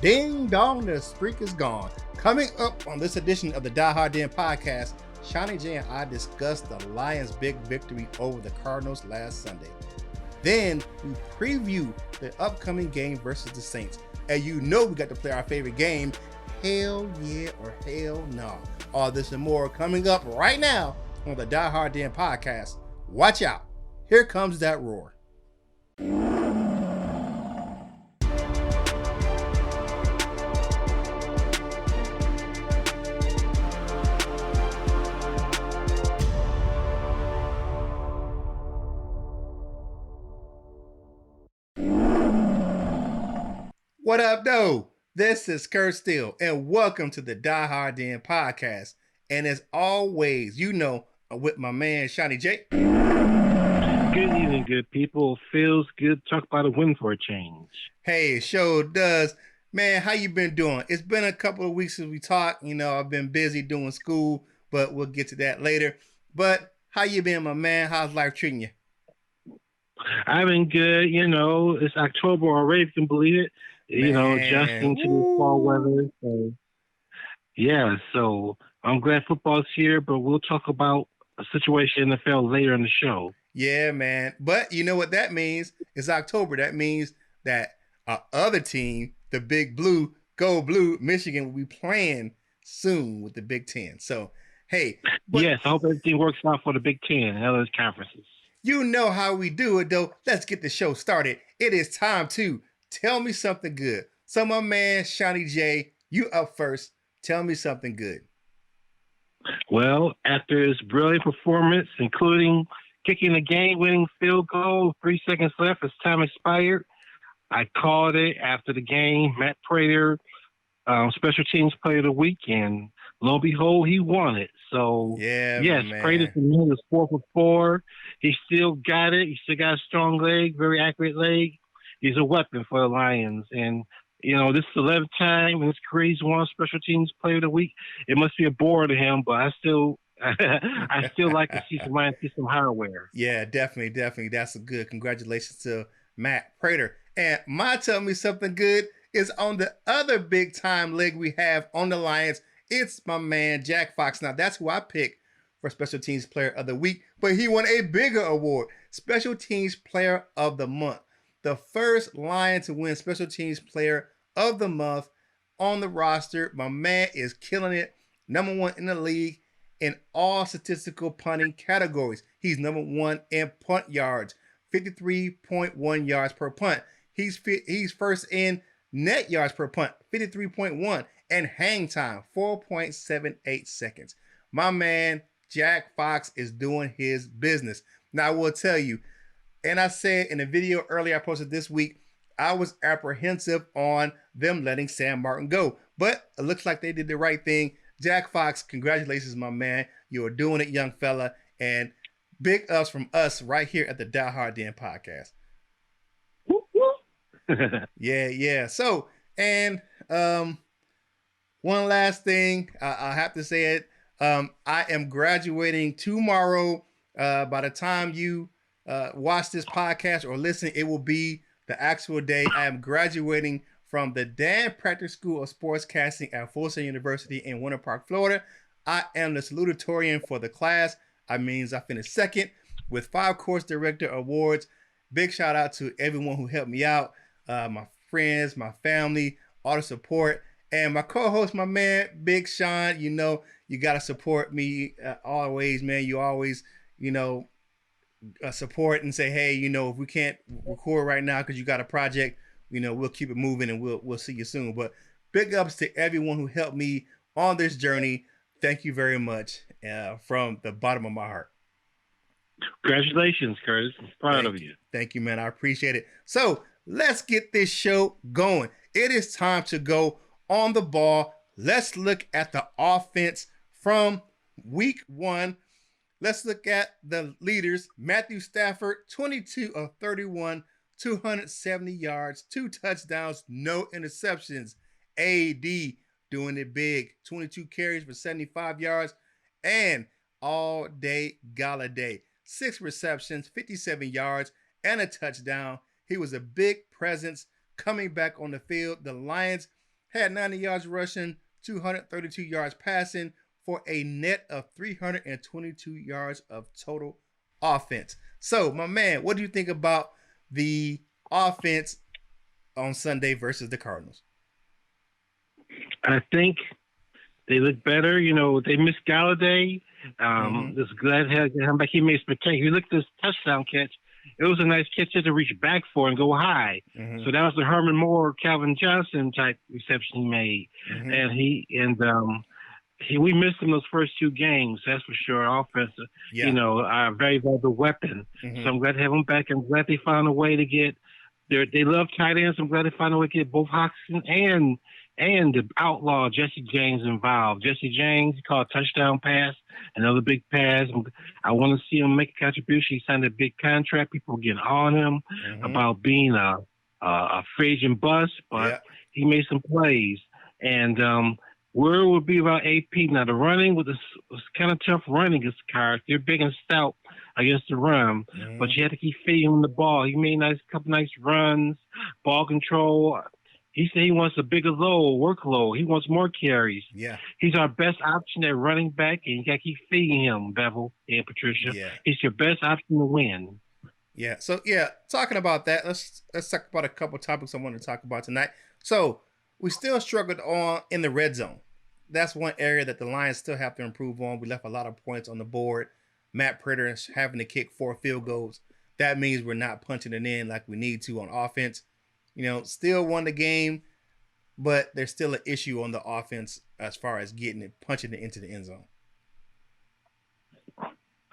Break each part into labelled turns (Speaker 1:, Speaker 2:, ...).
Speaker 1: Ding dong, the streak is gone. Coming up on this edition of the Die Hard Den podcast, Seany J and I discuss the Lions' big victory over the Cardinals last Sunday. Then we preview the upcoming game versus the Saints. And you know we got to play our favorite game, Hell Yeah or Hell Naw. All this and more coming up right now on the Die Hard Den podcast. Watch out. Here comes that roar. What up, though? This is Kurt Steele, and welcome to the Die Hard Den podcast. And as always, you know, I'm with my man, Seany J.
Speaker 2: Good evening, good people. Feels good to talk about a win for a change.
Speaker 1: Hey, it sure does. Man, how you been doing? It's been a couple of weeks since we talked. You know, I've been busy doing school, but we'll get to that later. But how you been, my man? How's life treating you?
Speaker 2: I've been good. You know, it's October already, if you can believe it. You know, adjusting to the fall weather. So, yeah, so I'm glad football's here, but we'll talk about a situation in the NFL later in the show.
Speaker 1: Yeah, man. But you know what that means? It's October. That means that our other team, the Big Blue, Go Blue, Michigan, will be playing soon with the Big Ten. So, hey.
Speaker 2: Yes, I hope everything works out for the Big Ten and other conferences.
Speaker 1: You know how we do it, though. Let's get the show started. It is time to tell me something good. So, my man, Seany J, you up first. Tell me something good.
Speaker 2: Well, after his brilliant performance, including kicking the game-winning field goal, 3 seconds left as time expired, I called it after the game. Matt Prater, Special Teams Player of the Week, and lo and behold, he won it. So,
Speaker 1: yeah,
Speaker 2: yes, Prater to me was 4 for 4. He still got it. He still got a strong leg, very accurate leg. He's a weapon for the Lions. And, you know, this is the 11th time in his career he's won Special Teams Player of the Week. It must be a bore to him, but I still like to see some Lions see some hardware.
Speaker 1: Yeah, definitely. That's a good. Congratulations to Matt Prater. And my tell me something good is on the other big time leg we have on the Lions. It's my man, Jack Fox. Now, that's who I picked for Special Teams Player of the Week, but he won a bigger award, Special Teams Player of the Month. The first Lion to win Special Teams Player of the Month on the roster. My man is killing it. Number 1 in the league in all statistical punting categories. He's number 1 in punt yards, 53.1 yards per punt. He's first in net yards per punt, 53.1, and hang time, 4.78 seconds. My man, Jack Fox, is doing his business. Now, I will tell you, and I said in a video earlier I posted this week, I was apprehensive on them letting Sam Martin go. But it looks like they did the right thing. Jack Fox, congratulations, my man. You're doing it, young fella. And big ups from us right here at the Die Hard Den podcast. Yeah. So, and one last thing, I have to say it. I am graduating tomorrow. By the time you watch this podcast or listen, it will be the actual day. I am graduating from the Dan Prater School of Sportscasting at Full Sail University in Winter Park, Florida. I am the salutatorian for the class. I means I finished second with 5 course director awards. Big shout out to everyone who helped me out, my friends, my family, all the support, and my co-host, my man, Big Sean. You know, you got to support me always, man. You always, you know, support and say, hey, you know, if we can't record right now because you got a project, you know, we'll keep it moving and we'll see you soon. But big ups to everyone who helped me on this journey. Thank you very much from the bottom of my heart.
Speaker 2: Congratulations, Curtis. I'm proud of you.
Speaker 1: Thank you, man. I appreciate it. So let's get this show going. It is time to go on the ball. Let's look at the offense from week 1. Let's look at the leaders. Matthew Stafford, 22 of 31, 270 yards, 2 touchdowns, no interceptions. AD doing it big, 22 carries for 75 yards. And all day Galladay, 6 receptions, 57 yards, and a touchdown. He was a big presence coming back on the field. The Lions had 90 yards rushing, 232 yards passing for a net of 322 yards of total offense. So, my man, what do you think about the offense on Sunday versus the Cardinals?
Speaker 2: I think they look better. You know, they missed Galladay.
Speaker 1: Mm-hmm.
Speaker 2: Just glad to have him back. He made spectacular. You look at this touchdown catch. It was a nice catch to reach back for and go high.
Speaker 1: Mm-hmm.
Speaker 2: So that was the Herman Moore, Calvin Johnson type reception he made.
Speaker 1: Mm-hmm.
Speaker 2: We missed him those first two games. That's for sure. Offensive,
Speaker 1: Yeah.
Speaker 2: you know, a very valuable weapon.
Speaker 1: Mm-hmm.
Speaker 2: So I'm glad to have him back. I'm glad they found a way to get. They love tight ends. I'm glad they found a way to get both Hockenson and the outlaw Jesse James involved. Jesse James caught a touchdown pass, another big pass. I want to see him make a contribution. He signed a big contract. People were getting on him about being a free agent bust, but he made some plays. And where would be about AP now? The running was kind of tough running against the Cards. They're big and stout against the run, but you had to keep feeding him the ball. He made a couple nice runs, ball control. He said he wants a bigger workload. He wants more carries.
Speaker 1: Yeah.
Speaker 2: He's our best option at running back, and you got to keep feeding him, Bevel and Patricia.
Speaker 1: Yeah.
Speaker 2: He's your best option to win.
Speaker 1: Yeah. So, talking about that, let's talk about a couple topics I want to talk about tonight. So, we still struggled in the red zone. That's one area that the Lions still have to improve on. We left a lot of points on the board. Matt Prater is having to kick 4 field goals. That means we're not punching it in like we need to on offense. You know, still won the game, but there's still an issue on the offense as far as punching it into the end zone.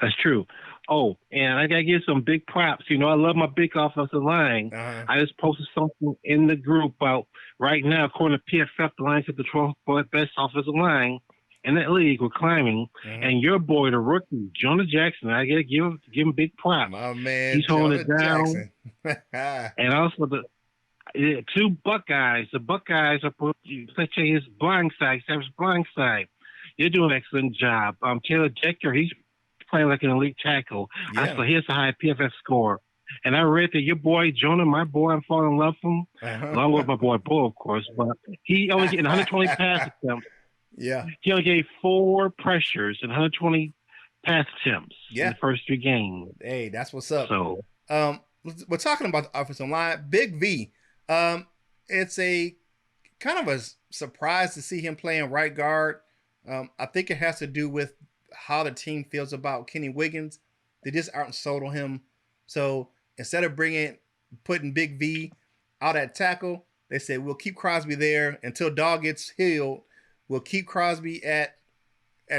Speaker 2: That's true. Oh, and I got to give some big props. You know, I love my big offensive line. I just posted something in the group about right now, according to PFF, the Lions have the 12th best offensive line in that league. We're climbing. And your boy, the rookie, Jonah Jackson, I got to give him big props.
Speaker 1: My man,
Speaker 2: he's holding it down. And also two Buckeyes. The Buckeyes are playing his blind side, Sam's blind side. They're doing an excellent job. Taylor Decker, he's playing like an elite tackle.
Speaker 1: Yeah.
Speaker 2: So here's a high PFF score. And I read that your boy, Jonah, my boy, I'm falling in love with him. Along with my boy, Bull, of course. But he only getting 120 pass attempts.
Speaker 1: Yeah.
Speaker 2: He only gave 4 pressures and 120 pass attempts in the first 3 games.
Speaker 1: Hey, that's what's up.
Speaker 2: So,
Speaker 1: we're talking about the offensive line. Big V. It's a kind of a surprise to see him playing right guard. I think it has to do with how the team feels about Kenny Wiggins. They just outsold him. So instead of putting Big V out at tackle, they said we'll keep Crosby there until Dog gets healed. We'll keep Crosby at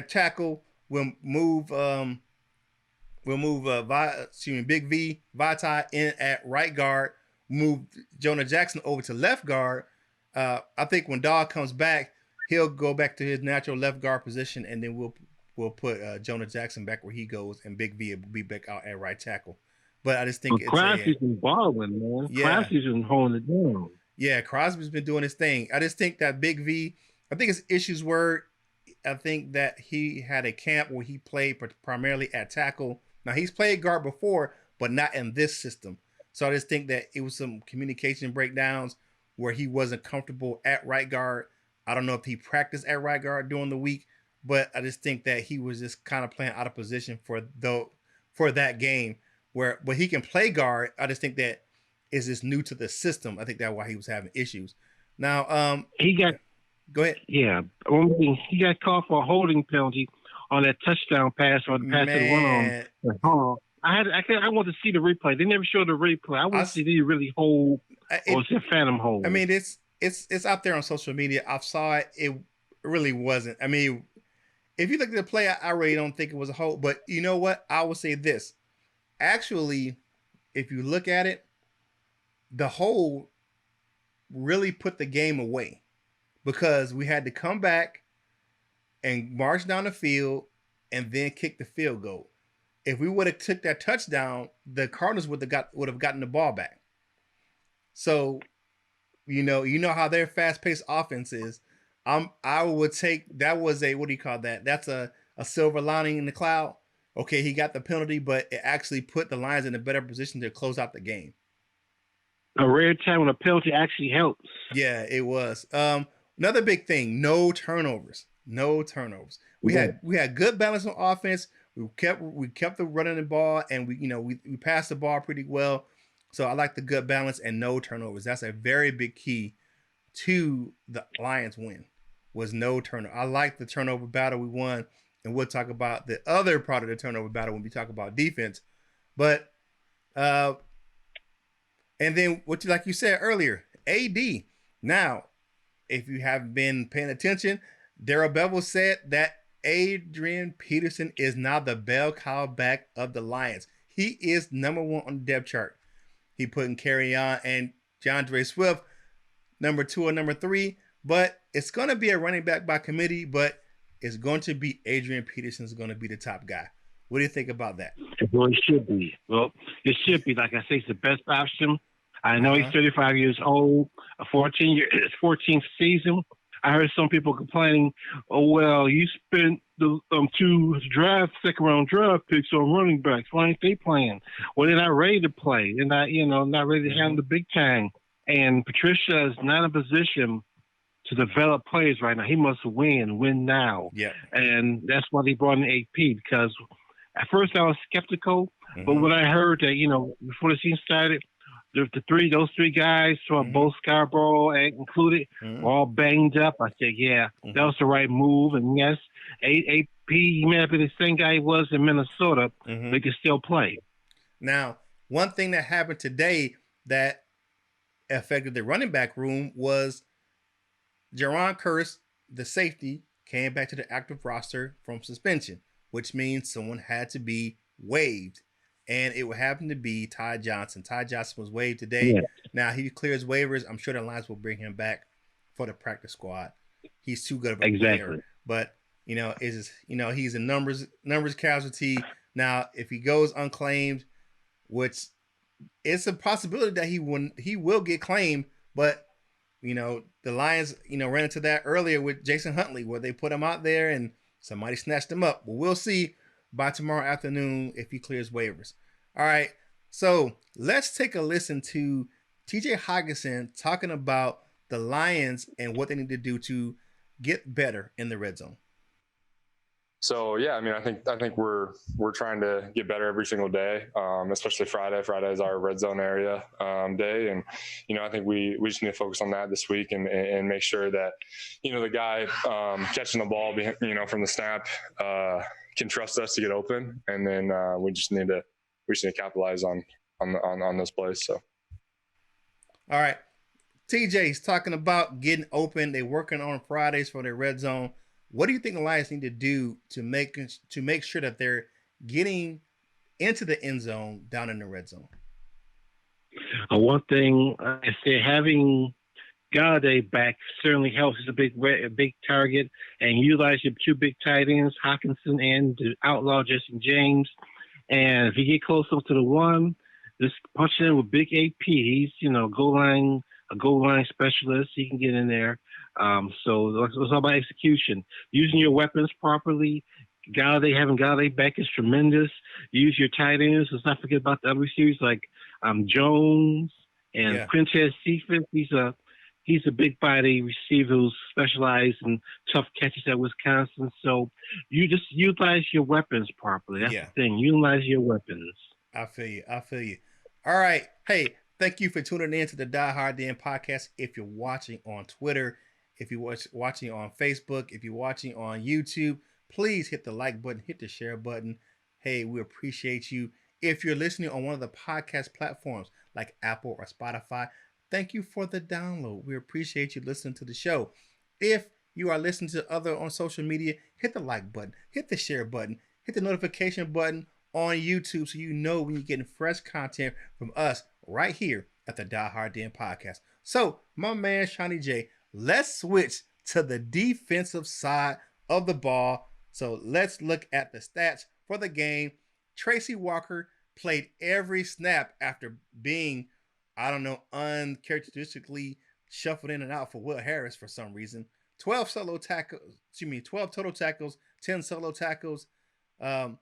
Speaker 1: tackle. We'll move Big V Vitae in at right guard. Move Jonah Jackson over to left guard. I think when Dog comes back, he'll go back to his natural left guard position, and then we'll put Jonah Jackson back where he goes, and Big V will be back out at right tackle. But I just think
Speaker 2: Crosby's been balling, man.
Speaker 1: Yeah.
Speaker 2: Crosby's been holding it down.
Speaker 1: Yeah, Crosby's been doing his thing. I just think that Big V, I think his issues were, I think that he had a camp where he played primarily at tackle. Now, he's played guard before, but not in this system. So I just think that it was some communication breakdowns where he wasn't comfortable at right guard. I don't know if he practiced at right guard during the week, but I just think that he was just kind of playing out of position for that game. But he can play guard. I just think that is just new to the system. I think that's why he was having issues. Now, go ahead.
Speaker 2: Yeah, he got called for a holding penalty on that touchdown pass or the pass that went on. I want to see the replay. They never showed the replay. I want to see did he really hold or was it a phantom hold?
Speaker 1: I mean, it's out there on social media. I saw it. It really wasn't. I mean, if you look at the play, I really don't think it was a hold. But you know what? I will say this. Actually, if you look at it, the hold really put the game away because we had to come back and march down the field and then kick the field goal. If we would have took that touchdown, the Cardinals would have gotten the ball back. So, you know how their fast-paced offense is. I would take that was a what do you call that? That's a silver lining in the cloud. Okay, he got the penalty, but it actually put the Lions in a better position to close out the game.
Speaker 2: A rare time when a penalty actually helps.
Speaker 1: Yeah, it was. Another big thing: no turnovers. No turnovers.
Speaker 2: Yeah.
Speaker 1: We had good balance on offense. We kept the running the ball, and we passed the ball pretty well. So I like the good balance and no turnovers. That's a very big key to the Lions win. Was no turnover. I like the turnover battle we won, and we'll talk about the other part of the turnover battle when we talk about defense. But and then like you said earlier, AD. Now, if you haven't been paying attention, Daryl Bevel said that Adrian Peterson is now the bell cow back of the Lions. He is number one on the depth chart. He put in Carry On and DeAndre Swift number 2 or number 3, but it's going to be a running back by committee, but it's going to be Adrian Peterson's going to be the top guy. What do you think about that?
Speaker 2: Well, it should be. Well, it should be. Like I say, it's the best option. I know he's 35 years old, a 14th season. I heard some people complaining, oh, well, you spent the 2 second round draft picks on running backs. Why ain't they playing? Well, they're not ready to play. They're not ready to handle the big time. And Patricia is not in a position to develop players right now. He must win now.
Speaker 1: Yeah.
Speaker 2: And that's why they brought in AP, because at first I was skeptical, but when I heard that, before the season started, those 3 guys, from both Scarborough included, were all banged up. I said, yeah, that was the right move. And yes, AP, he may not be the same guy he was in Minnesota, but he can still play.
Speaker 1: Now, one thing that happened today that affected the running back room was Jaron Curse, the safety, came back to the active roster from suspension, which means someone had to be waived. And it would happen to be Ty Johnson. Ty Johnson was waived today. Yeah. Now he clears waivers. I'm sure the Lions will bring him back for the practice squad. He's too good of a player. But he's a numbers casualty. Now, if he goes unclaimed, which it's a possibility that he will get claimed, but the Lions ran into that earlier with Jason Huntley, where they put him out there and somebody snatched him up. But we'll see by tomorrow afternoon if he clears waivers. All right, so let's take a listen to TJ Hawkinson talking about the Lions and what they need to do to get better in the red zone.
Speaker 3: So yeah, I mean, I think we're trying to get better every single day, especially Friday. Friday is our red zone area day, and I think we just need to focus on that this week and make sure that the guy catching the ball from the snap can trust us to get open, and then we just need to capitalize on those plays. So,
Speaker 1: all right, TJ's talking about getting open. They're working on Fridays for their red zone. What do you think the Lions need to do to make sure that they're getting into the end zone down in the red zone?
Speaker 2: One thing I say, having Galladay back certainly helps. It's a big target, and utilize your 2 big tight ends, Hawkinson and the outlaw Justin James. And if you get close up to the 1, just punch it in with big AP. He's a goal line specialist. He can get in there. So it's all about execution. Using your weapons properly. Having Galladay back is tremendous. Use your tight ends. Let's not forget about the other receivers like Jones and Quintez Cephas. He's a big body receiver who's specialized in tough catches at Wisconsin. So you just utilize your weapons properly. That's the thing. Utilize your weapons.
Speaker 1: I feel you. All right. Hey, thank you for tuning in to the Die Hard Den podcast. If you're watching on Twitter, if you're watching on Facebook, if you're watching on YouTube, please hit the like button, hit the share button. Hey, we appreciate you. If you're listening on one of the podcast platforms like Apple or Spotify, thank you for the download. We appreciate you listening to the show. If you are listening to other on social media, hit the like button, hit the share button, hit the notification button on YouTube so you know when you're getting fresh content from us right here at the Die Hard Den podcast. So, my man Seany J, let's switch to the defensive side of the ball. So let's look at the stats for the game. Tracy Walker played every snap after being, uncharacteristically shuffled in and out for Will Harris for some reason. 12 total tackles, 10 solo tackles. The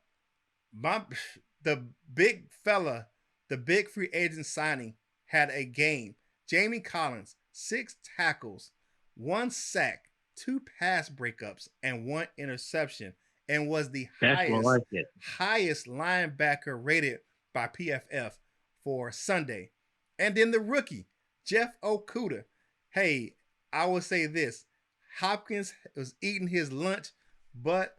Speaker 1: big fella, the big free agent signing had a game. Jamie Collins, 6 tackles. 1 sack, 2 pass breakups, and 1 interception, and was the
Speaker 2: That's more like it.
Speaker 1: highest linebacker rated by PFF for Sunday. And then the rookie, Jeff Okuda. Hey, I will say this. Hopkins was eating his lunch, but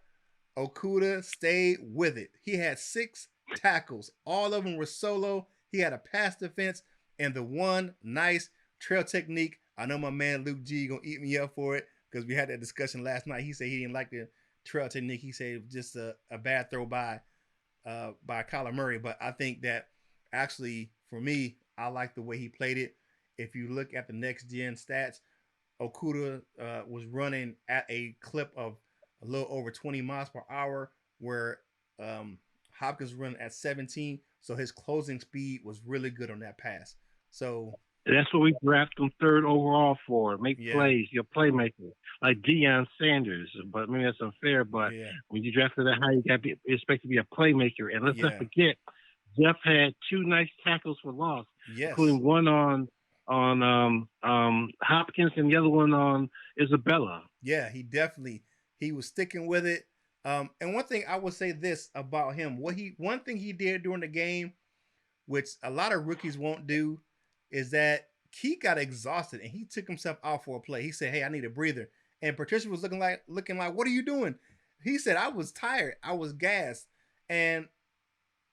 Speaker 1: Okuda stayed with it. He had 6 tackles. All of them were solo. He had a pass defense and the one nice trail technique. I know my man Luke G gonna eat me up for it because we had that discussion last night. He said he didn't like the trail technique. He said it was just a bad throw by Kyler Murray. But I think that actually for me, I like the way he played it. If you look at the next gen stats, Okuda was running at a clip of a little over 20 miles per hour, where Hopkins running at 17. So his closing speed was really good on that pass. So
Speaker 2: that's what we drafted him third overall for. Make plays, your playmaker, like Deion Sanders. But maybe that's unfair. But when you drafted that high, you got to be expected to be a playmaker. And let's not forget, Jeff had 2 nice tackles for loss, including one on Hopkins and the other one on Isabella.
Speaker 1: Yeah, he was sticking with it. And one thing I would say this about him, one thing he did during the game, which a lot of rookies won't do, is that he got exhausted and he took himself out for a play. He said, "Hey, I need a breather." And Patricia was looking like, "What are you doing?" He said, "I was tired. I was gassed." And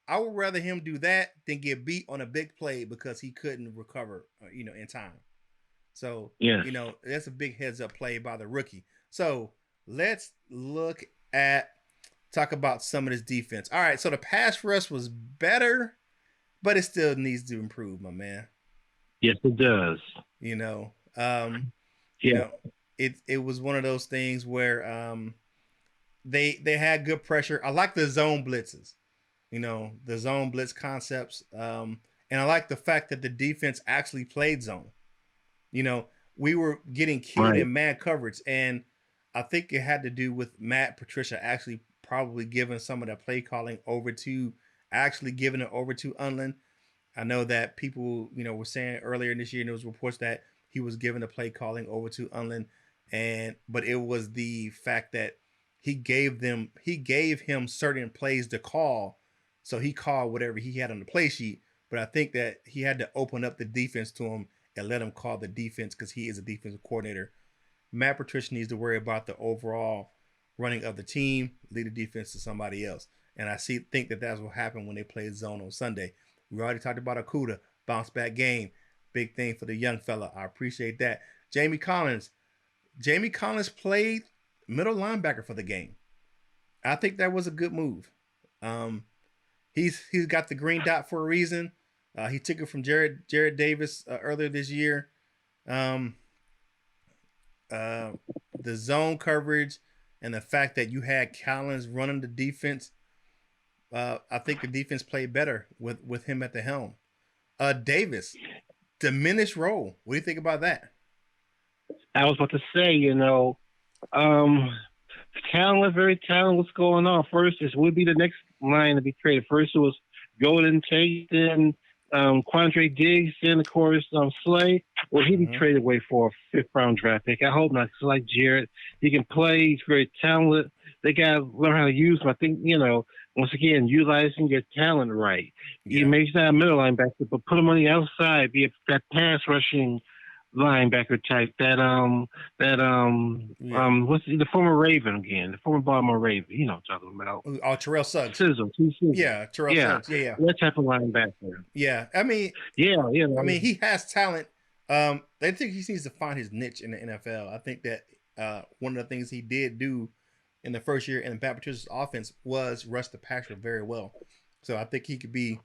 Speaker 1: I would rather him do that than get beat on a big play because he couldn't recover, in time. So, that's a big heads up play by the rookie. So let's talk about some of this defense. All right. So the pass rush was better, but it still needs to improve, my man.
Speaker 2: Yes, it does.
Speaker 1: It was one of those things where they had good pressure. I like the zone blitzes, the zone blitz concepts. And I like the fact that the defense actually played zone. We were getting killed in man coverage, and I think it had to do with Matt Patricia actually probably giving some of the play calling over to Unlin. I know that people, were saying earlier in this year, there was reports that he was giving the play calling over to Unlin, but it was the fact that he gave him certain plays to call, so he called whatever he had on the play sheet. But I think that he had to open up the defense to him and let him call the defense because he is a defensive coordinator. Matt Patricia needs to worry about the overall running of the team, lead the defense to somebody else. And I think that that's what happened when they played zone on Sunday. We already talked about Okuda, bounce back game, big thing for the young fella. I appreciate that. Jamie Collins played middle linebacker for the game. I think that was a good move. He's got the green dot for a reason. He took it from Jared Davis earlier this year. The zone coverage and the fact that you had Collins running the defense, I think the defense played better with him at the helm. Davis, diminished role. What do you think about that?
Speaker 2: I was about to say, talent, very talented. What's going on? First, this would be the next line to be traded. First, it was Golden Tate, then Quandre Diggs, then of course Slay. Will he be traded away for a 5th round draft pick? I hope not. Cause like Jared, he can play. He's very talented. They gotta learn how to use him. I think once again, utilizing your talent right. He makes that a middle linebacker, but put him on the outside. Be that pass rushing linebacker type. What's the former Raven again? The former Baltimore Raven. You know what I'm talking about?
Speaker 1: Oh, Terrell Suggs.
Speaker 2: Sizzle.
Speaker 1: Yeah, Terrell Suggs. Yeah.
Speaker 2: That type of linebacker.
Speaker 1: Yeah, I mean, I mean, he has talent. I think he needs to find his niche in the NFL. I think that one of the things he did do in the first year in Matt Patricia's offense was rush the passer very well. So I think he could be,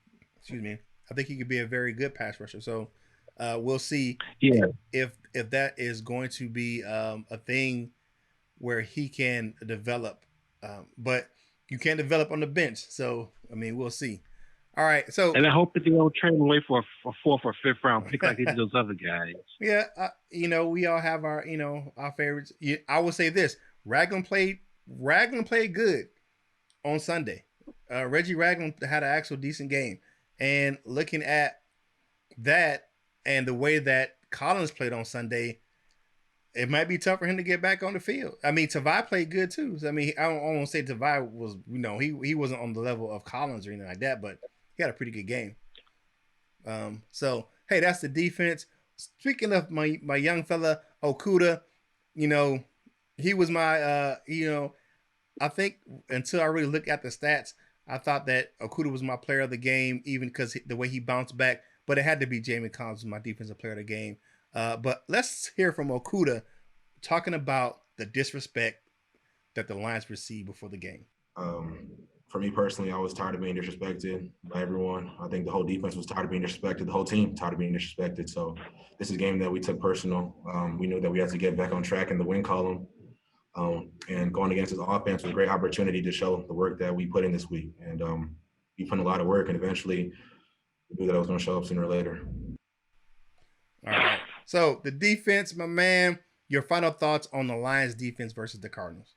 Speaker 1: a very good pass rusher. So we'll see if that is going to be a thing where he can develop. But you can't develop on the bench. So, I mean, we'll see. All right. So,
Speaker 2: and I hope that they don't trade him away for a 4th or 5th round pick like they did those other guys.
Speaker 1: Yeah. We all have our, our favorites. I will say this. Ragland played good on Sunday. Reggie Ragland had an actual decent game. And looking at that and the way that Collins played on Sunday, it might be tough for him to get back on the field. I mean, Tavai played good too. So, I mean, I won't say Tavai was, he wasn't on the level of Collins or anything like that, but he had a pretty good game. So hey, that's the defense. Speaking of my young fella Okuda, you know, he was my I think until I really looked at the stats, I thought that Okuda was my player of the game, even because the way he bounced back. But it had to be Jamie Collins, my defensive player of the game. But let's hear from Okuda talking about the disrespect that the Lions received before the game.
Speaker 4: For me personally, I was tired of being disrespected by everyone. I think the whole defense was tired of being disrespected. The whole team tired of being disrespected. So this is a game that we took personal. We knew that we had to get back on track in the win column. And going against his offense was a great opportunity to show the work that we put in this week. And we put in a lot of work, and eventually we knew that I was going to show up sooner or later.
Speaker 1: All right. So the defense, my man, your final thoughts on the Lions defense versus the Cardinals.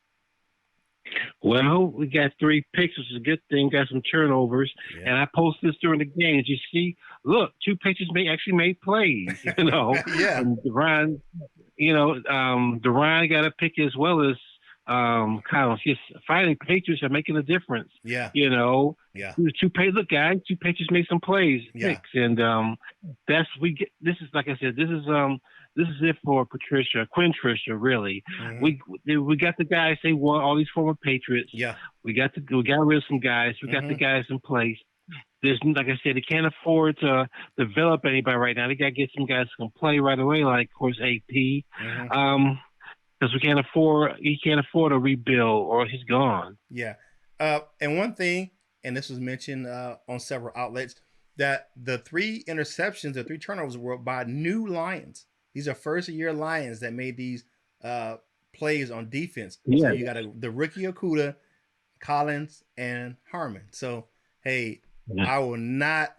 Speaker 2: Well, we got 3 picks, which is a good thing. Got some turnovers, and I posted this during the games. You see, look, 2 pitchers actually made plays.
Speaker 1: Yeah.
Speaker 2: And Duran, Duran got a pick as well as Collins. Just fighting Patriots are making a difference.
Speaker 1: Yeah.
Speaker 2: Yeah. 2 look, guys, 2 pitchers made some plays, picks, and that's we get. This is like I said. This is it for Quinn Trisha, really. Mm-hmm. We got the guys they want, all these former Patriots.
Speaker 1: Yeah.
Speaker 2: We got rid of some guys. We got the guys in place. There's, like I said, they can't afford to develop anybody right now. They got to get some guys who can play right away, like, of course, AP. Mm-hmm. Because he can't afford a rebuild, or he's gone.
Speaker 1: Yeah. And one thing, and this was mentioned on several outlets, that the 3 interceptions, the 3 turnovers were by new Lions. These are first-year Lions that made these plays on defense. Yeah. So you got the rookie Okuda, Collins, and Harmon. So, hey, I will not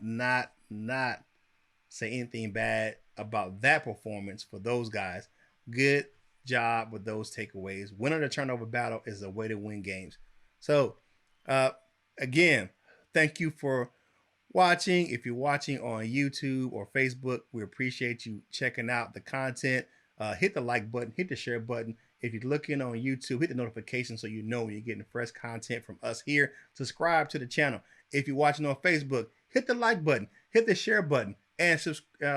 Speaker 1: say anything bad about that performance for those guys. Good job with those takeaways. Winning the turnover battle is a way to win games. So, again, thank you for watching. If you're watching on YouTube or Facebook, we appreciate you checking out the content. Hit the like button, hit the share button. If you're looking on YouTube, hit the notification so you know when you're getting fresh content from us here. Subscribe to the channel. If you're watching on Facebook, hit the like button, hit the share button, and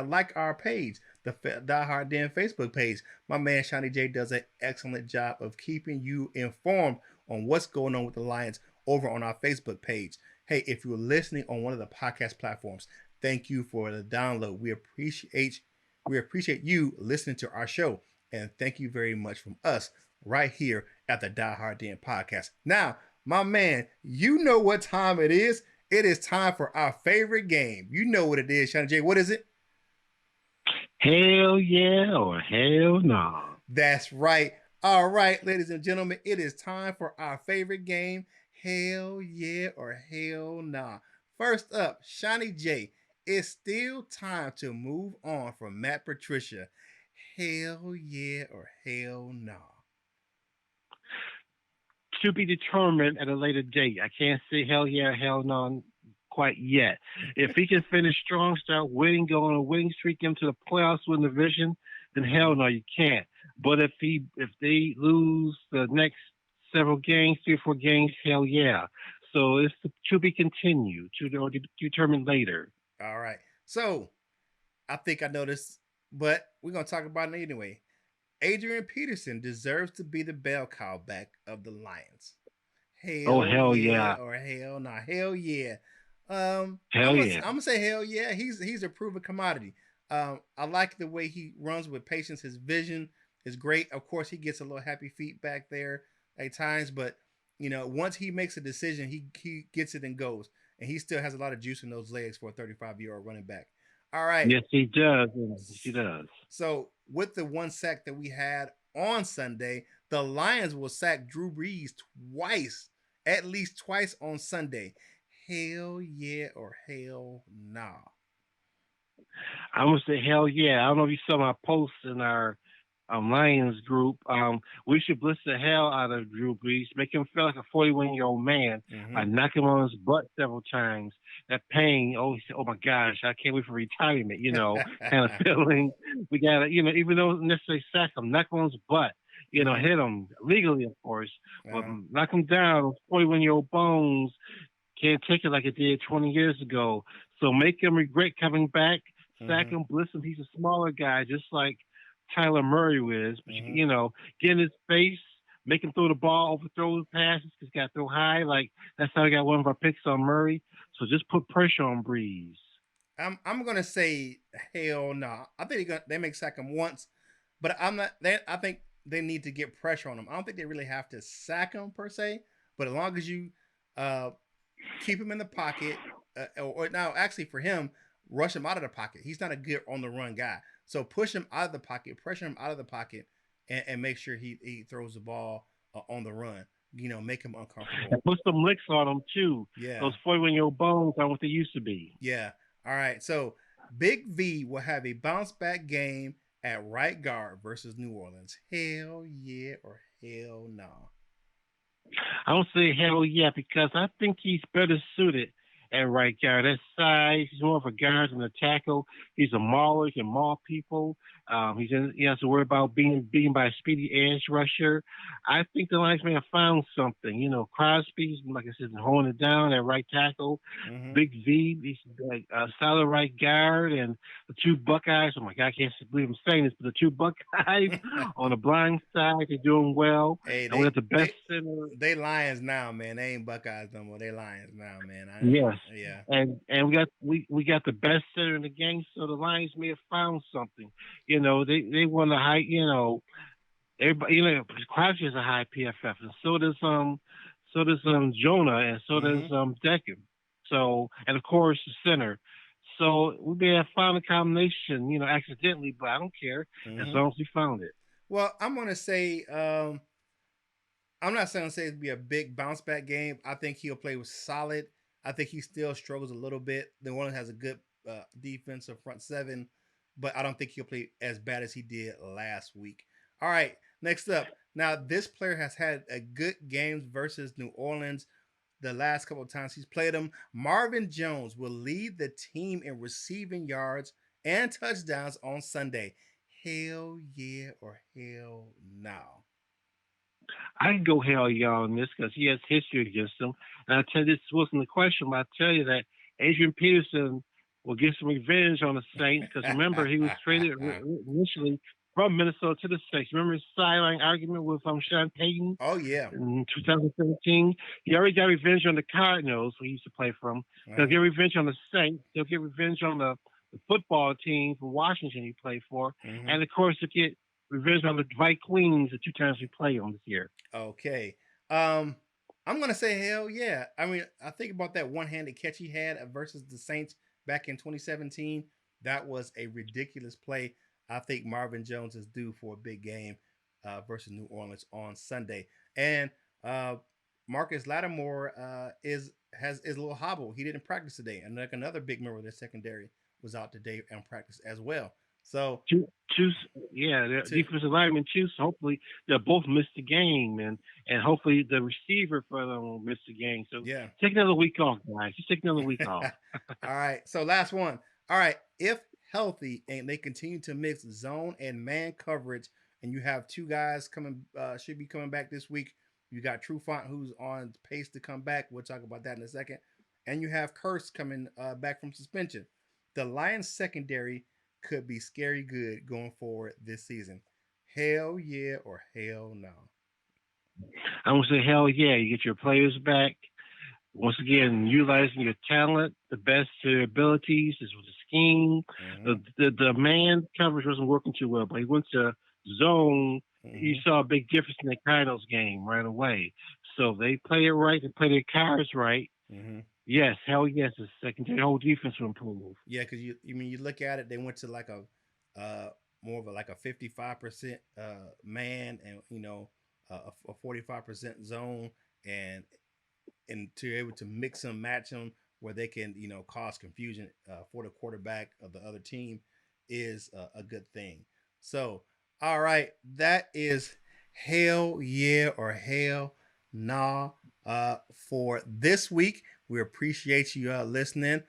Speaker 1: like our page, the Die Hard Den Facebook page. My man Seany J does an excellent job of keeping you informed on what's going on with the Lions over on our Facebook page. Hey, if you're listening on one of the podcast platforms, thank you for the download. We appreciate you listening to our show, and thank you very much from us right here at the Die Hard Den podcast. Now, my man, you know what time it is. It is time for our favorite game. You know what it is, Seany J. What is it?
Speaker 2: Hell yeah or hell no.
Speaker 1: That's right. All right, ladies and gentlemen, it is time for our favorite game. Hell yeah or hell nah. First up, Seany J. It's still time to move on from Matt Patricia. Hell yeah or hell nah.
Speaker 2: To be determined at a later date. I can't say hell yeah or hell no quite yet. If he can finish strong, start winning, go on a winning streak, get him to the playoffs, win the division, then hell no, you can't. But if they lose the next several games, 3 or 4 games, hell yeah. So it's to be continued, to determine later.
Speaker 1: All right. So I think I know this, but we're going to talk about it anyway. Adrian Peterson deserves to be the bell cow back of the Lions.
Speaker 2: Hell yeah.
Speaker 1: Or hell nah. Hell yeah.
Speaker 2: Hell yeah.
Speaker 1: I'm going to say hell yeah. He's a proven commodity. I like the way he runs with patience. His vision is great. Of course, he gets a little happy feet back there at times, but once he makes a decision, he gets it and goes. And he still has a lot of juice in those legs for a 35-year-old running back. All right.
Speaker 2: Yes, he does. He does.
Speaker 1: So with the 1 sack that we had on Sunday, the Lions will sack Drew Brees twice, at least twice on Sunday. Hell yeah or hell nah.
Speaker 2: I'm gonna say hell yeah. I don't know if you saw my post in our Lions group. We should blitz the hell out of Drew Brees, make him feel like a 41-year-old man by knocking him on his butt several times. That pain, oh, he said, oh my gosh, I can't wait for retirement, kind of feeling. We got to, even though necessarily sack him, knock him on his butt, hit him legally, of course, but knock him down, 41-year-old bones. Can't take it like it did 20 years ago. So make him regret coming back, sack him, blitz him. He's a smaller guy, just like Tyler Murray is. But, get in his face, make him throw the ball, overthrow the passes because he's got to throw high. Like, that's how we got one of our picks on Murray. So just put pressure on Breeze.
Speaker 1: I'm gonna say hell no. I think they make sack him once, but I'm not. I think they need to get pressure on him. I don't think they really have to sack him per se, but as long as you keep him in the pocket, or now actually for him, rush him out of the pocket. He's not a good on the run guy, so push him out of the pocket, pressure him out of the pocket, and make sure he throws the ball on the run. Make him uncomfortable.
Speaker 2: And put some licks on him too.
Speaker 1: Yeah,
Speaker 2: those 41-year-old bones aren't what they used to be.
Speaker 1: Yeah. All right. So Big V will have a bounce back game at right guard versus New Orleans. Hell yeah or hell no?
Speaker 2: I don't say hell yeah because I think he's better suited at right guard. That size, he's more of a guard than a tackle. He's a mauler, he can maul people. He has to worry about being beaten by a speedy edge rusher. I think the Lions may have found something. Crosby's, like I said, holding it down at right tackle. Big V, he's like a solid right guard. And the two Buckeyes, oh my God, I can't believe I'm saying this, but the two Buckeyes on the blind side, they're doing well.
Speaker 1: Hey,
Speaker 2: we have the best center.
Speaker 1: They Lions now, man. They ain't Buckeyes no more. They Lions now, man.
Speaker 2: Yes.
Speaker 1: Yeah.
Speaker 2: And we got the best center in the game, so the Lions may have found something. They want to high. Everybody. Crosby has a high PFF, and so does Jonah, and so does Decker. So, and of course the center. So we may have found a combination, accidentally, but I don't care as long as we found it.
Speaker 1: Well, I'm gonna say. I'm not saying it'd be a big bounce back game. I think he'll play with solid. I think he still struggles a little bit. The one has a good defensive front seven, but I don't think he'll play as bad as he did last week. All right, next up. Now, this player has had a good games versus New Orleans the last couple of times he's played them. Marvin Jones will lead the team in receiving yards and touchdowns on Sunday. Hell yeah or hell no?
Speaker 2: I can go hell yeah on this because he has history against them. And I tell you, this wasn't the question, but I tell you that Adrian Peterson will get some revenge on the Saints because remember, he was traded initially from Minnesota to the Saints. Remember his sideline argument with Sean Payton?
Speaker 1: Oh, yeah.
Speaker 2: In 2017? He already got revenge on the Cardinals, who he used to play from. He'll get revenge on the Saints. He'll get revenge on the football team from Washington he played for. And, of course, he'll get revenge on the Vikings the 2 times we played on this year.
Speaker 1: Okay. I'm going to say hell yeah. I mean, I think about that one-handed catch he had versus the Saints back in 2017. That was a ridiculous play. I think Marvin Jones is due for a big game versus New Orleans on Sunday. And Marcus Lattimore is a little hobble. He didn't practice today. And like another big member of the secondary was out today and practice as well. So
Speaker 2: the defensive lineman too. So hopefully they'll both miss the game, and hopefully the receiver for them will miss the game. So take another week off, guys. Just take another week off.
Speaker 1: All right. So last one. All right. If healthy and they continue to mix zone and man coverage, and you have two guys should be coming back this week. You got Trufant, who's on pace to come back. We'll talk about that in a second. And you have Curse coming back from suspension. The Lions secondary could be scary good going forward this season. Hell yeah or hell no?
Speaker 2: I'm going to say hell yeah. You get your players back. Once again, utilizing your talent, the best of your abilities. This was a scheme. The man coverage wasn't working too well, but he went to zone. You saw a big difference in the Cardinals game right away. So they play it right. They play their cards right. Yes, hell yes. The secondary whole defense will improve.
Speaker 1: Yeah, because you look at it, they went to like a more of a 55% man and a 45% zone and to be able to mix them, match them where they can cause confusion for the quarterback of the other team is a good thing. So All right, that is Hell Yeah or Hell Nah for this week. We appreciate you listening.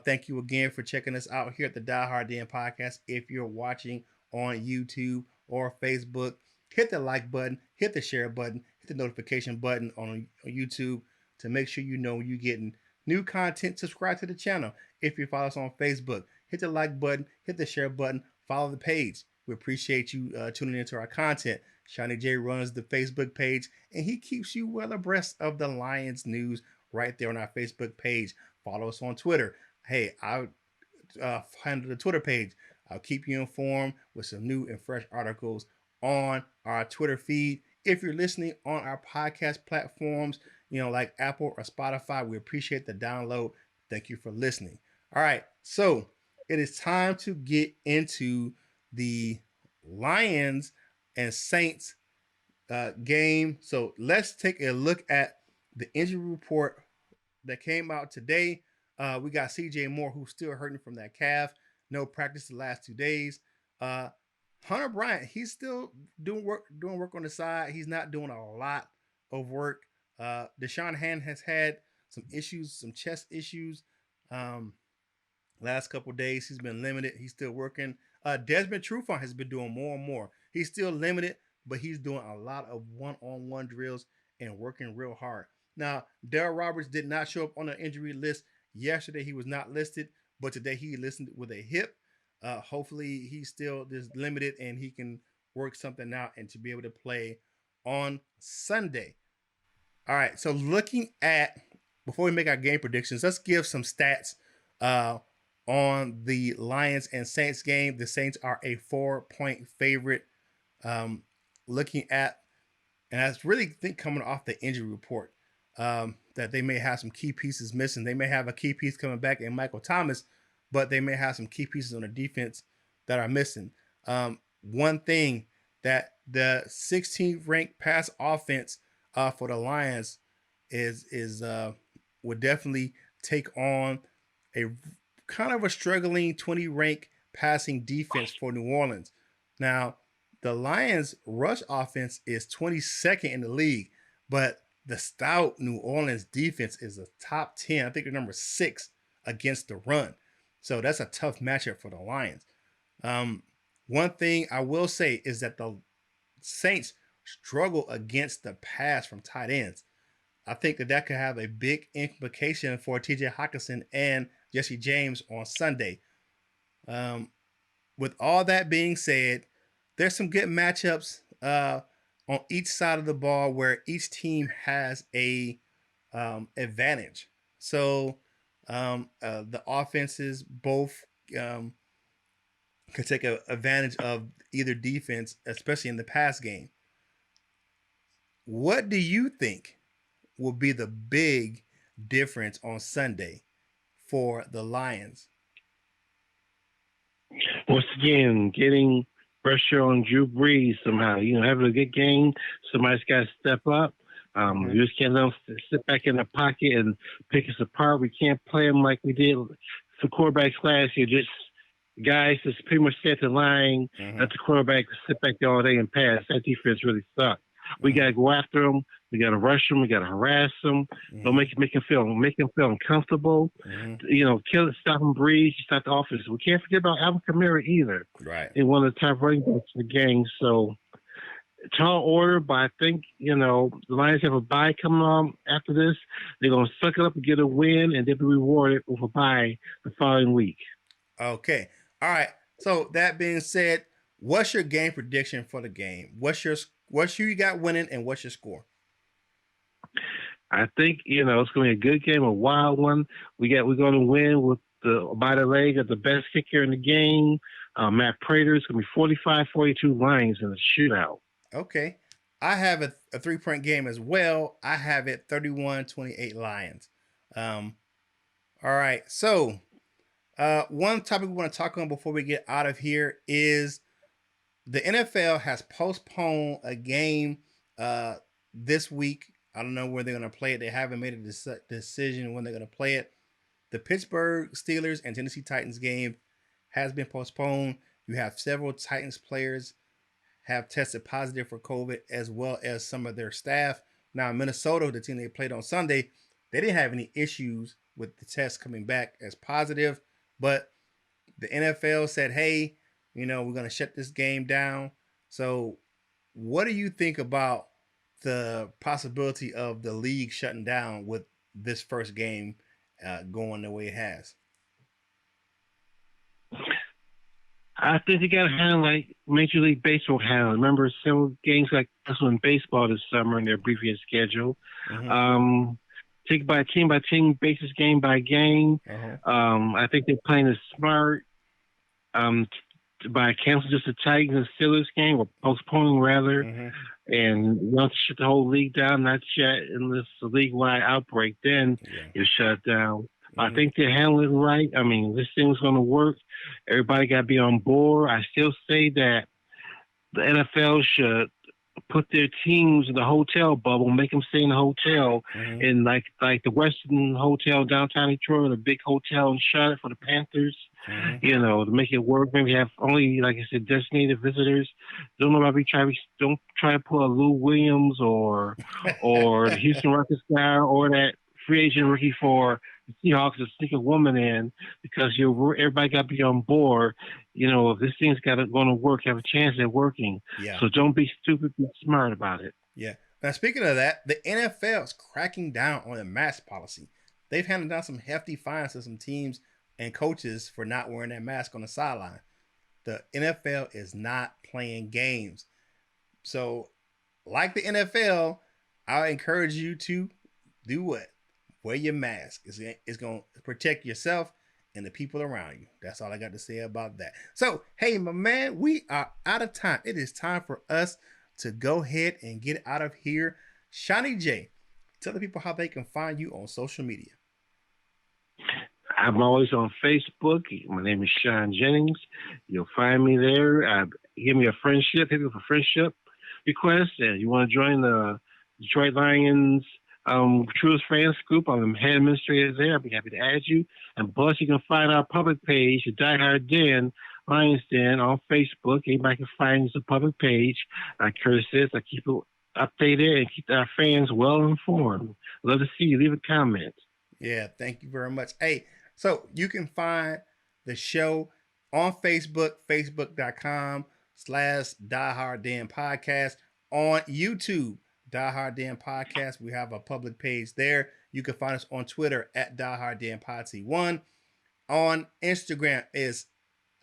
Speaker 1: Thank you again for checking us out here at the Die Hard Den podcast. If you're watching on YouTube or Facebook, hit the like button, hit the share button, hit the notification button on YouTube to make sure you know when you're getting new content. Subscribe to the channel. If you follow us on Facebook, hit the like button, hit the share button, follow the page. We appreciate you tuning into our content. Seany J runs the Facebook page, and he keeps you well abreast of the Lions news right there on our Facebook page. Follow us on Twitter. Hey, I handle the Twitter page. I'll keep you informed with some new and fresh articles on our Twitter feed. If you're listening on our podcast platforms, like Apple or Spotify, we appreciate the download. Thank you for listening. All right, so it is time to get into the Lions and Saints game. So let's take a look at the injury report that came out today. We got CJ Moore, who's still hurting from that calf. No practice the last 2 days. Hunter Bryant, he's still doing work on the side. He's not doing a lot of work. Deshaun Hand has had some issues, some chest issues. Last couple days, he's been limited. He's still working. Desmond Trufant has been doing more and more. He's still limited, but he's doing a lot of one-on-one drills and working real hard. Now, Darryl Roberts did not show up on the injury list yesterday. He was not listed, but today he listed with a hip. Hopefully, he's still just limited and he can work something out and to be able to play on Sunday. All right, so looking at, before we make our game predictions, let's give some stats on the Lions and Saints game. The Saints are a 4-point favorite. Looking at, and I really think coming off the injury report, that they may have some key pieces missing. They may have a key piece coming back in Michael Thomas, but they may have some key pieces on the defense that are missing. One thing that the 16th ranked pass offense for the Lions is would definitely take on a kind of a struggling 20 rank passing defense for New Orleans. Now, the Lions rush offense is 22nd in the league, but the stout New Orleans defense is a top 10. I think they're number 6 against the run. So that's a tough matchup for the Lions. One thing I will say is that the Saints struggle against the pass from tight ends. I think that could have a big implication for TJ Hockenson and Jesse James on Sunday. With all that being said, there's some good matchups on each side of the ball where each team has a advantage. So the offenses both could take advantage of either defense, especially in the pass game. What do you think will be the big difference on Sunday for the Lions?
Speaker 2: Once again, getting pressure on Drew Brees somehow. Having a good game, somebody's got to step up. You just can't let them sit back in the pocket and pick us apart. We can't play them like we did for quarterbacks last year. Just guys just pretty much set the line, let the quarterback sit back there all day and pass. That defense really sucked. We got to go after them. We got to rush them. We got to harass them. Don't make them feel uncomfortable. Stop them, Breeze. Stop the offense. We can't forget about Alvin Kamara either.
Speaker 1: Right.
Speaker 2: He's one of the top running backs in the game. So tall order, but I think the Lions have a bye coming on after this. They're gonna suck it up and get a win, and they'll be rewarded with a bye the following week.
Speaker 1: Okay. All right. So that being said, what's your game prediction for the game? What's who you got winning, and what's your score?
Speaker 2: I think it's going to be a good game, a wild one. We're going to win with by the leg of the best kicker in the game, Matt Prater. It's going to be 45-42 Lions in the shootout.
Speaker 1: Okay, I have a 3-point game as well. I have it 31-28 Lions. All right, so one topic we want to talk on before we get out of here is the NFL has postponed a game this week. I don't know where they're going to play it. They haven't made a decision when they're going to play it. The Pittsburgh Steelers and Tennessee Titans game has been postponed. You have several Titans players have tested positive for COVID, as well as some of their staff. Now, Minnesota, the team they played on Sunday, they didn't have any issues with the test coming back as positive, but the NFL said, hey, we're going to shut this game down. So, what do you think about the possibility of the league shutting down with this first game going the way it has?
Speaker 2: I think they got to handle like Major League Baseball handle. Remember, several games like this in baseball this summer in their abbreviated schedule. Mm-hmm. Take by team, basis game by game. Uh-huh. I think they're playing it smart. By canceling just the Titans and Steelers game, or postponing rather, and once you shut the whole league down, not yet unless the league-wide outbreak, then you shut down. I think they're handling it right. I mean, this thing's going to work. Everybody got to be on board. I still say that the NFL should put their teams in the hotel bubble, make them stay in the hotel, in like the Western Hotel downtown Detroit, or a big hotel in Charlotte for the Panthers. To make it work. Maybe have only, like I said, designated visitors. Don't try to pull a Lou Williams or the Houston Rockets guy or that free agent rookie for the Seahawks to sneak a woman in, because everybody got to be on board. If this thing's going to work, have a chance at working. Yeah. So don't be stupid, be smart about it.
Speaker 1: Yeah. Now, speaking of that, the NFL is cracking down on the mask policy. They've handed down some hefty fines to some teams and coaches for not wearing that mask on the sideline. The NFL is not playing games. So, like the NFL, I encourage you to do what? Wear your mask. It's going to protect yourself and the people around you. That's all I got to say about that. So, hey, my man, we are out of time. It is time for us to go ahead and get out of here. Seany J, tell the people how they can find you on social media.
Speaker 2: I'm always on Facebook. My name is Sean Jennings. You'll find me there. Give me a friendship. Hit me up a friendship request. And you want to join the Detroit Lions Truest Fans Group, I'm the head administrator there. I'll be happy to add you. And plus, you can find our public page, the Die Hard Den, Lions Den, on Facebook. Anybody can find us a public page. Like Curtis says, I keep it updated and keep our fans well informed. Love to see you. Leave a comment.
Speaker 1: Yeah, thank you very much. Hey, so you can find the show on Facebook, facebook.com/Die Hard Den Podcast. On YouTube, Die Hard Den Podcast. We have a public page there. You can find us on Twitter at Die Hard Den Pod C1. On Instagram is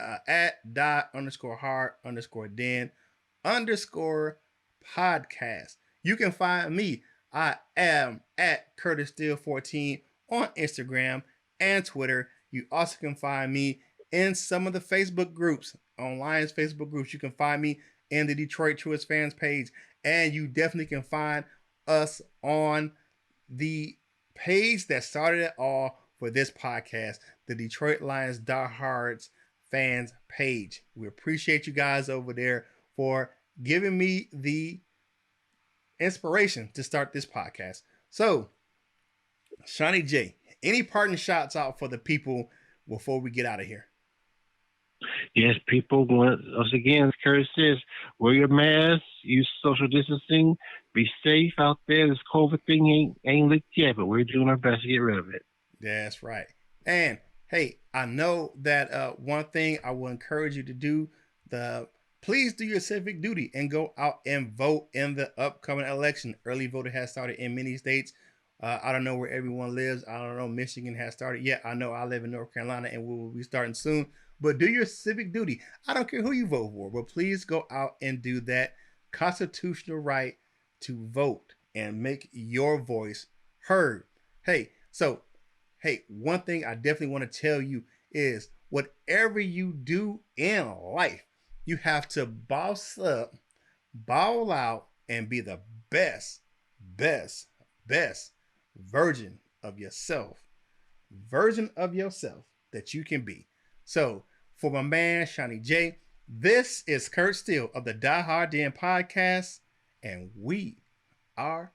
Speaker 1: at die_hard_den_podcast. You can find me. I am at Curtis Steele 14 on Instagram and Twitter. You also can find me in some of the Facebook groups, on Lions Facebook groups. You can find me in the Detroit Truest Fans page, and you definitely can find us on the page that started it all for this podcast, the Detroit Lions Die Hards Fans page. We appreciate you guys over there for giving me the inspiration to start this podcast. So, Seany J, any parting shots out for the people before we get out of here?
Speaker 2: Yes, people, once again, as Curtis says, wear your mask, use social distancing, be safe out there. This COVID thing ain't licked yet, but we're doing our best to get rid of it.
Speaker 1: That's right. And hey, I know that one thing I will encourage you to do, please do your civic duty and go out and vote in the upcoming election. Early voting has started in many states. I don't know where everyone lives. I don't know. Michigan has started yet. I know I live in North Carolina and we will be starting soon. But do your civic duty. I don't care who you vote for, but please go out and do that constitutional right to vote and make your voice heard. Hey, one thing I definitely want to tell you is whatever you do in life, you have to boss up, ball out, and be the best version of yourself that you can be. So for my man, Seany J, this is Kurt Steele of the Die Hard Den Podcast, and we are